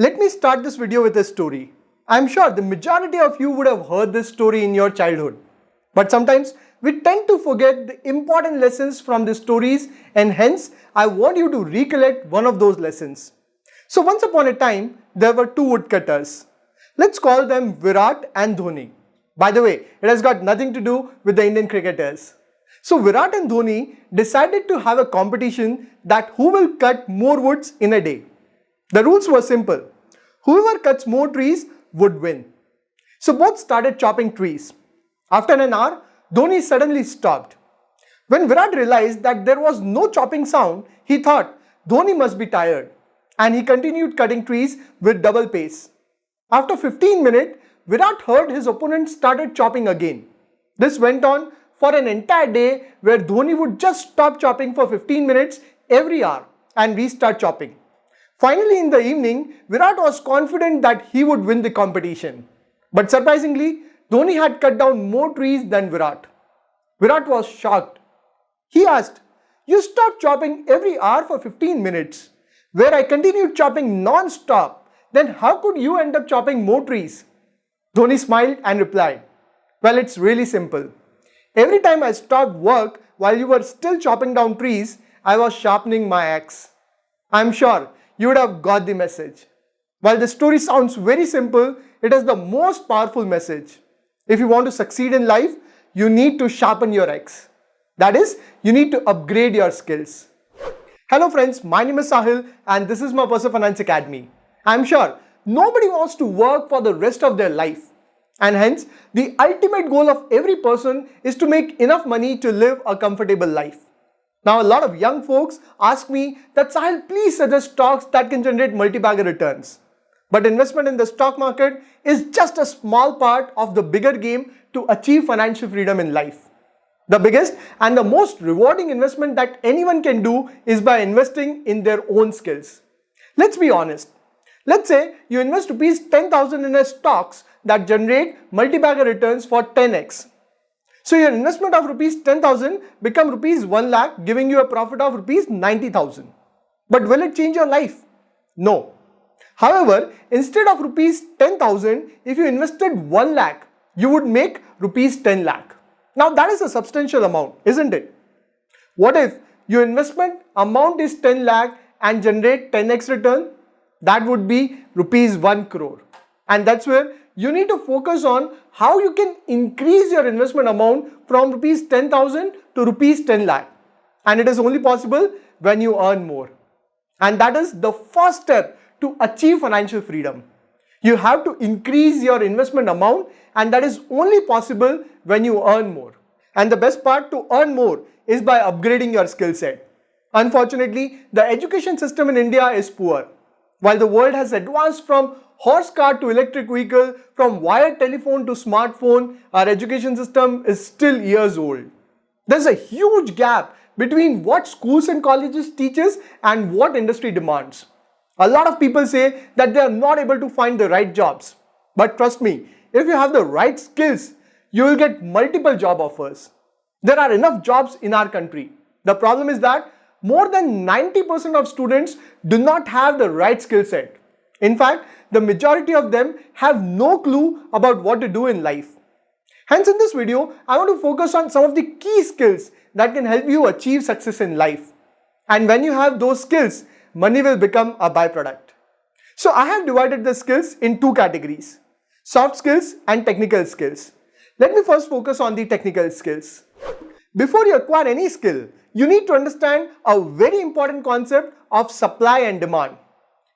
Let me start this video with a story. I'm sure the majority of you would have heard this story in your childhood. But sometimes we tend to forget the important lessons from the stories, and hence I want you to recollect one of those lessons. So once upon a time, there were two woodcutters. Let's call them Virat and Dhoni. By the way, it has got nothing to do with the Indian cricketers. So Virat and Dhoni decided to have a competition that who will cut more woods in a day. The rules were simple. Whoever cuts more trees would win. So both started chopping trees. After an hour, Dhoni suddenly stopped. When Virat realized that there was no chopping sound, he thought Dhoni must be tired, and he continued cutting trees with double pace. After 15 minutes, Virat heard his opponent started chopping again. This went on for an entire day where Dhoni would just stop chopping for 15 minutes every hour and restart chopping. Finally, in the evening, Virat was confident that he would win the competition. But surprisingly, Dhoni had cut down more trees than Virat. Virat was shocked. He asked, "You stopped chopping every hour for 15 minutes, where I continued chopping non-stop. Then how could you end up chopping more trees?" Dhoni smiled and replied, "Well, it's really simple. Every time I stopped work while you were still chopping down trees, I was sharpening my axe." I'm sure you would have got the message. While the story sounds very simple, it is the most powerful message. If you want to succeed in life, you need to sharpen your axe. That is, you need to upgrade your skills. Hello friends, my name is Sahil and this is my Personal Finance Academy. I'm sure nobody wants to work for the rest of their life. And hence, the ultimate goal of every person is to make enough money to live a comfortable life. Now, a lot of young folks ask me that, "Sahil, please suggest stocks that can generate multi-bagger returns." But investment in the stock market is just a small part of the bigger game to achieve financial freedom in life. The biggest and the most rewarding investment that anyone can do is by investing in their own skills. Let's be honest. Let's say you invest rupees 10,000 in a stocks that generate multi-bagger returns for 10x. So your investment of rupees 10,000 become rupees 1 lakh, giving you a profit of rupees 90,000. But will it change your life? No. However, instead of rupees 10,000, if you invested 1 lakh, you would make rupees 10 lakh. Now that is a substantial amount, isn't it? What if your investment amount is 10 lakh and generate 10x return? That would be rupees 1 crore. And that's where you need to focus on how you can increase your investment amount from rupees 10,000 to rupees 10 lakh. And it is only possible when you earn more. And that is the first step to achieve financial freedom. You have to increase your investment amount, and that is only possible when you earn more. And the best part to earn more is by upgrading your skill set. Unfortunately, the education system in India is poor. While the world has advanced from horse cart to electric vehicle, from wired telephone to smartphone, our education system is still years old. There's a huge gap between what schools and colleges teaches and what industry demands. A lot of people say that they are not able to find the right jobs. But trust me, if you have the right skills, you will get multiple job offers. There are enough jobs in our country. The problem is that more than 90% of students do not have the right skill set. In fact, the majority of them have no clue about what to do in life. Hence, in this video, I want to focus on some of the key skills that can help you achieve success in life. And when you have those skills, money will become a byproduct. So I have divided the skills in two categories: soft skills and technical skills. Let me first focus on the technical skills. Before you acquire any skill, you need to understand a very important concept of supply and demand.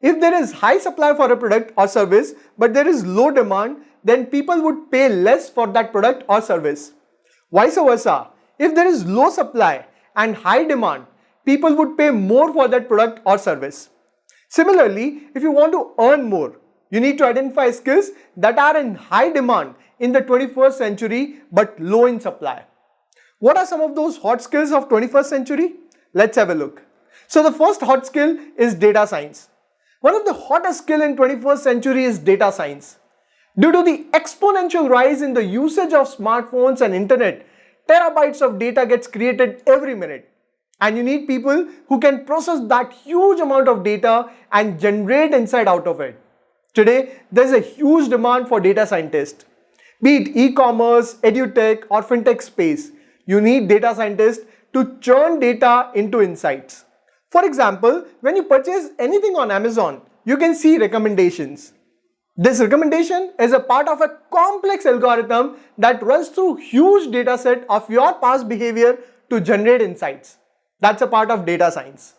If there is high supply for a product or service, but there is low demand, then people would pay less for that product or service. Vice versa, if there is low supply and high demand, people would pay more for that product or service. Similarly, if you want to earn more, you need to identify skills that are in high demand in the 21st century but low in supply. What are some of those hot skills of 21st century? Let's have a look. So the first hot skill is data science. One of the hottest skills in 21st century is data science. Due to the exponential rise in the usage of smartphones and internet, terabytes of data gets created every minute. And you need people who can process that huge amount of data and generate insight out of it. Today, there's a huge demand for data scientists. Be it e-commerce, edutech, or fintech space, you need data scientists to churn data into insights. For example, when you purchase anything on Amazon, you can see recommendations. This recommendation is a part of a complex algorithm that runs through huge data set of your past behavior to generate insights. That's a part of data science.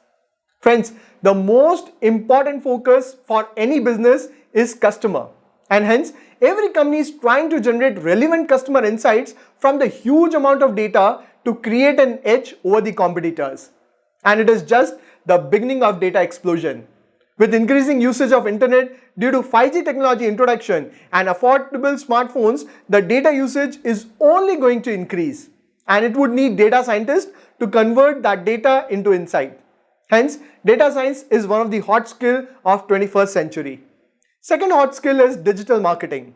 Friends, the most important focus for any business is customer, and hence every company is trying to generate relevant customer insights from the huge amount of data to create an edge over the competitors. And it is just the beginning of data explosion. With increasing usage of internet due to 5G technology introduction and affordable smartphones, the data usage is only going to increase, and it would need data scientists to convert that data into insight. Hence, data science is one of the hot skills of 21st century. Second hot skill is digital marketing.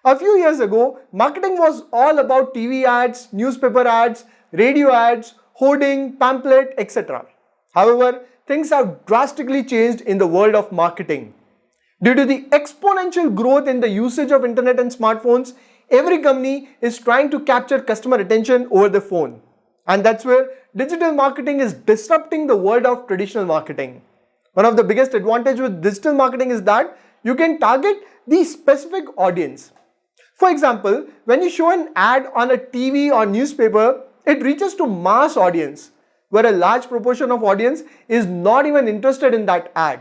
A few years ago, marketing was all about TV ads, newspaper ads, radio ads, hoarding, pamphlet, etc. However, things have drastically changed in the world of marketing. Due to the exponential growth in the usage of internet and smartphones, every company is trying to capture customer attention over the phone. And that's where digital marketing is disrupting the world of traditional marketing. One of the biggest advantages with digital marketing is that you can target the specific audience. For example, when you show an ad on a TV or newspaper, it reaches to mass audience, where a large proportion of audience is not even interested in that ad.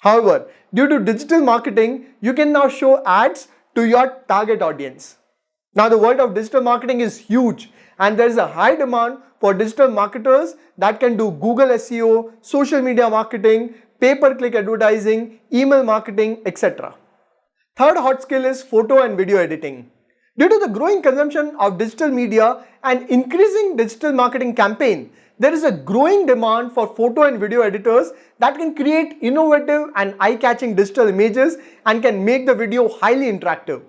However, due to digital marketing, you can now show ads to your target audience. Now the world of digital marketing is huge, and there is a high demand for digital marketers that can do Google SEO, social media marketing, pay-per-click advertising, email marketing, etc. Third hot skill is photo and video editing. Due to the growing consumption of digital media and increasing digital marketing campaign, there is a growing demand for photo and video editors that can create innovative and eye-catching digital images and can make the video highly interactive.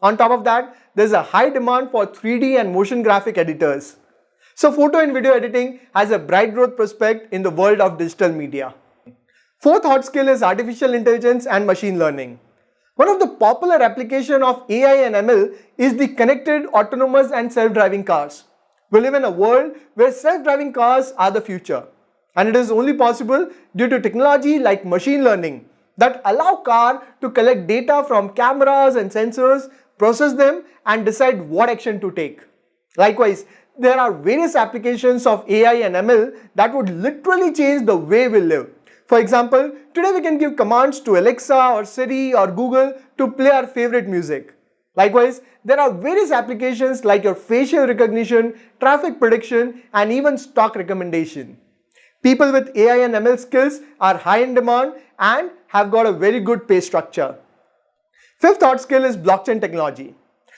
On top of that, there is a high demand for 3D and motion graphic editors. So photo and video editing has a bright growth prospect in the world of digital media. Fourth hot skill is artificial intelligence and machine learning. One of the popular applications of AI and ML is the connected, autonomous and self-driving cars. We live in a world where self-driving cars are the future, and it is only possible due to technology like machine learning that allow car to collect data from cameras and sensors, process them and decide what action to take. Likewise, there are various applications of AI and ML that would literally change the way we live. For example, today we can give commands to Alexa or Siri or Google to play our favorite music. Likewise, there are various applications like your facial recognition, traffic prediction, and even stock recommendation. People with AI and ML skills are high in demand and have got a very good pay structure. Fifth hot skill is blockchain technology.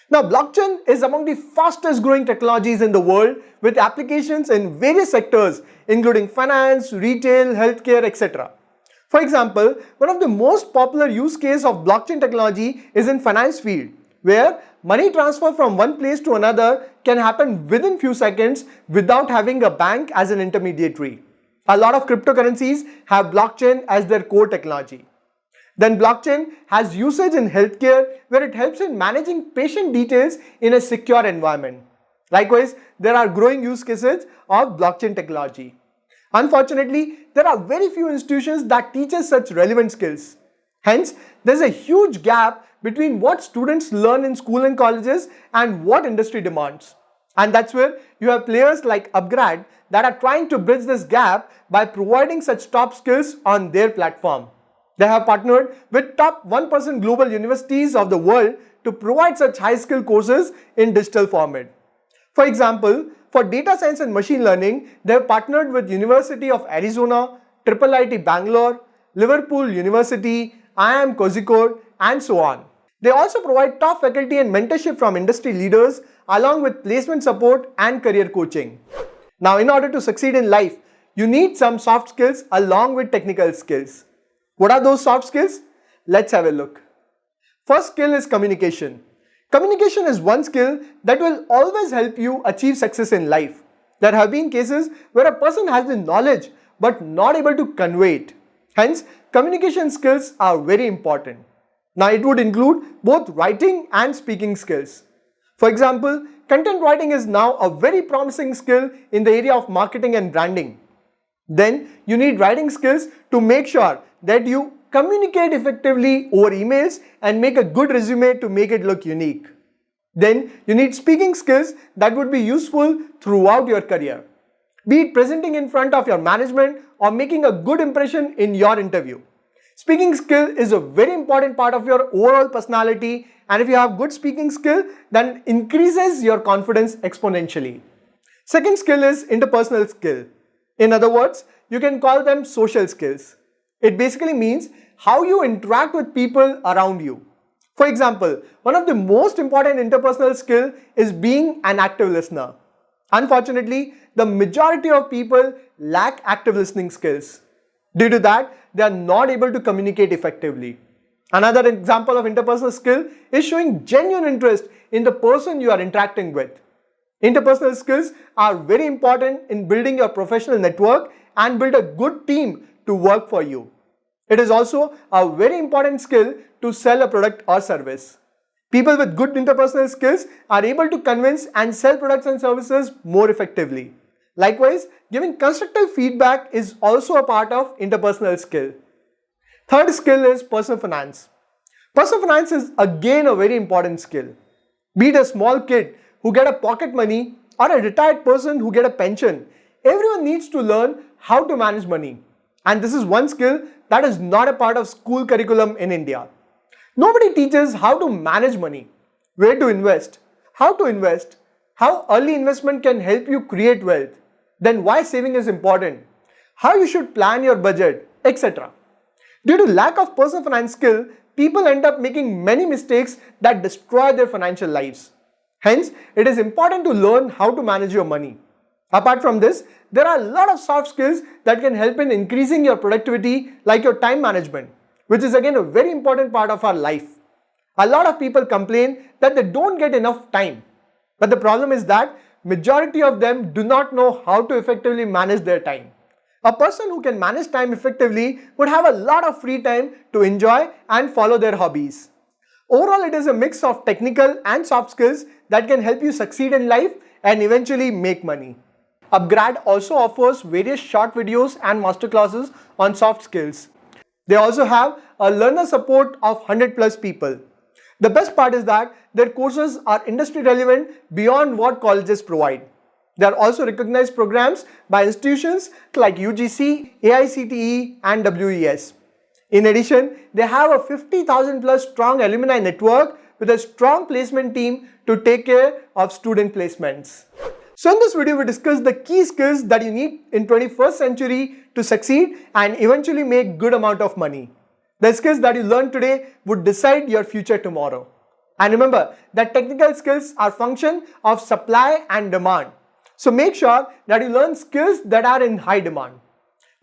Now, blockchain is among the fastest growing technologies in the world with applications in various sectors including finance, retail, healthcare, etc. For example, one of the most popular use cases of blockchain technology is in finance field, where money transfer from one place to another can happen within few seconds without having a bank as an intermediary. A lot of cryptocurrencies have blockchain as their core technology. Then blockchain has usage in healthcare where it helps in managing patient details in a secure environment. Likewise, there are growing use cases of blockchain technology. Unfortunately, there are very few institutions that teach us such relevant skills. Hence, there is a huge gap between what students learn in school and colleges and what industry demands. And that's where you have players like Upgrad that are trying to bridge this gap by providing such top skills on their platform. They have partnered with top 1% global universities of the world to provide such high-skill courses in digital format. For example, for data science and machine learning, they have partnered with University of Arizona, IIIT Bangalore, Liverpool University, IIM Kozhikode, and so on. They also provide top faculty and mentorship from industry leaders along with placement support and career coaching. Now, in order to succeed in life, you need some soft skills along with technical skills. What are those soft skills? Let's have a look. First skill is communication. Communication is one skill that will always help you achieve success in life. There have been cases where a person has the knowledge but not able to convey it. Hence, communication skills are very important. Now it would include both writing and speaking skills. For example, content writing is now a very promising skill in the area of marketing and branding. Then you need writing skills to make sure that you communicate effectively over emails and make a good resume to make it look unique. Then you need speaking skills that would be useful throughout your career, be it presenting in front of your management or making a good impression in your interview. Speaking skill is a very important part of your overall personality, and if you have good speaking skill, then it increases your confidence exponentially. Second skill is interpersonal skill. In other words, you can call them social skills. It basically means how you interact with people around you. For example, one of the most important interpersonal skill is being an active listener. Unfortunately, the majority of people lack active listening skills. Due to that, they are not able to communicate effectively. Another example of interpersonal skill is showing genuine interest in the person you are interacting with. Interpersonal skills are very important in building your professional network and build a good team to work for you. It is also a very important skill to sell a product or service. People with good interpersonal skills are able to convince and sell products and services more effectively. Likewise, giving constructive feedback is also a part of interpersonal skill. Third skill is personal finance. Personal finance is again a very important skill. Be it a small kid who get a pocket money or a retired person who get a pension, everyone needs to learn how to manage money. And this is one skill that is not a part of school curriculum in India. Nobody teaches how to manage money, where to invest, how early investment can help you create wealth, then why saving is important, how you should plan your budget, etc. Due to lack of personal finance skill, people end up making many mistakes that destroy their financial lives. Hence, it is important to learn how to manage your money. Apart from this, there are a lot of soft skills that can help in increasing your productivity, like your time management, which is again a very important part of our life. A lot of people complain that they don't get enough time. But the problem is that majority of them do not know how to effectively manage their time. A person who can manage time effectively would have a lot of free time to enjoy and follow their hobbies. Overall, it is a mix of technical and soft skills that can help you succeed in life and eventually make money. Upgrad also offers various short videos and masterclasses on soft skills. They also have a learner support of 100 plus people. The best part is that their courses are industry relevant beyond what colleges provide. They are also recognized programs by institutions like UGC, AICTE and WES. In addition, they have a 50,000 plus strong alumni network with a strong placement team to take care of student placements. So in this video, we discussed the key skills that you need in 21st century to succeed and eventually make good amount of money. The skills that you learn today would decide your future tomorrow. And remember that technical skills are function of supply and demand. So make sure that you learn skills that are in high demand.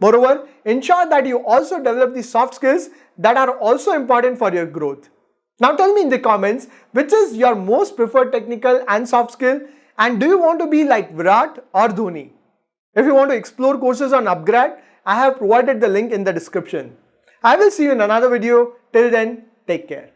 Moreover, ensure that you also develop the soft skills that are also important for your growth. Now tell me in the comments which is your most preferred technical and soft skill, and do you want to be like Virat or Dhoni? If you want to explore courses on Upgrad, I have provided the link in the description. I will see you in another video. Till then, take care.